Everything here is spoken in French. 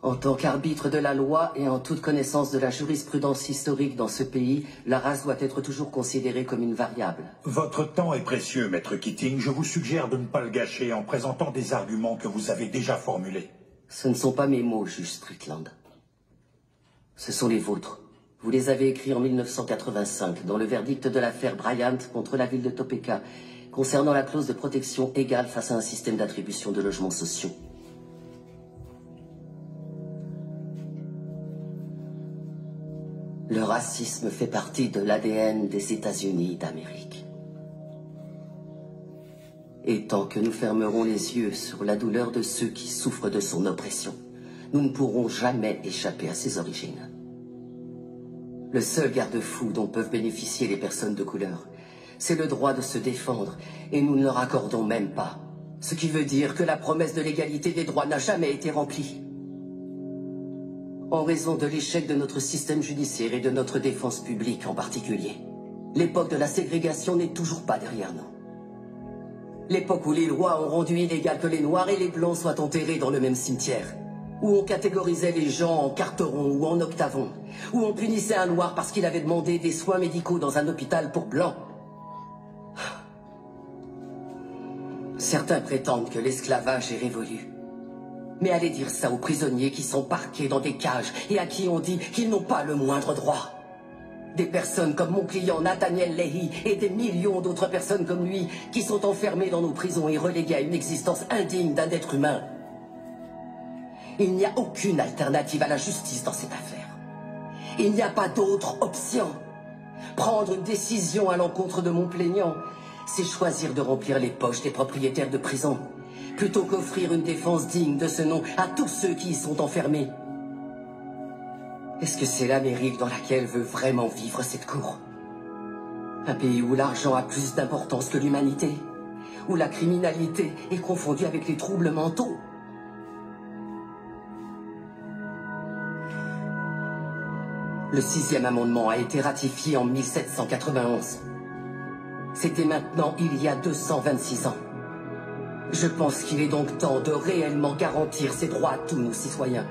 En tant qu'arbitre de la loi et en toute connaissance de la jurisprudence historique dans ce pays, la race doit être toujours considérée comme une variable. Votre temps est précieux, Maître Keating. Je vous suggère de ne pas le gâcher en présentant des arguments que vous avez déjà formulés. Ce ne sont pas mes mots, juge Strickland. Ce sont les vôtres. Vous les avez écrits en 1985, dans le verdict de l'affaire Bryant contre la ville de Topeka, concernant la clause de protection égale face à un système d'attribution de logements sociaux. Le racisme fait partie de l'ADN des États-Unis d'Amérique. Et tant que nous fermerons les yeux sur la douleur de ceux qui souffrent de son oppression, nous ne pourrons jamais échapper à ses origines. Le seul garde-fou dont peuvent bénéficier les personnes de couleur, c'est le droit de se défendre, et nous ne leur accordons même pas. Ce qui veut dire que la promesse de l'égalité des droits n'a jamais été remplie. En raison de l'échec de notre système judiciaire et de notre défense publique en particulier, l'époque de la ségrégation n'est toujours pas derrière nous. L'époque où les lois ont rendu illégal que les Noirs et les Blancs soient enterrés dans le même cimetière, où on catégorisait les gens en carterons ou en octavons, où on punissait un Noir parce qu'il avait demandé des soins médicaux dans un hôpital pour Blancs. Certains prétendent que l'esclavage est révolu. Mais allez dire ça aux prisonniers qui sont parqués dans des cages et à qui on dit qu'ils n'ont pas le moindre droit. Des personnes comme mon client Nathaniel Leahy et des millions d'autres personnes comme lui qui sont enfermées dans nos prisons et reléguées à une existence indigne d'un être humain. Il n'y a aucune alternative à la justice dans cette affaire. Il n'y a pas d'autre option. Prendre une décision à l'encontre de mon plaignant, c'est choisir de remplir les poches des propriétaires de prison, plutôt qu'offrir une défense digne de ce nom à tous ceux qui y sont enfermés. Est-ce que c'est l'Amérique dans laquelle veut vraiment vivre cette cour? Un pays où l'argent a plus d'importance que l'humanité, où la criminalité est confondue avec les troubles mentaux. Le 6e amendement a été ratifié en 1791. C'était maintenant il y a 226 ans. Je pense qu'il est donc temps de réellement garantir ces droits à tous nos citoyens.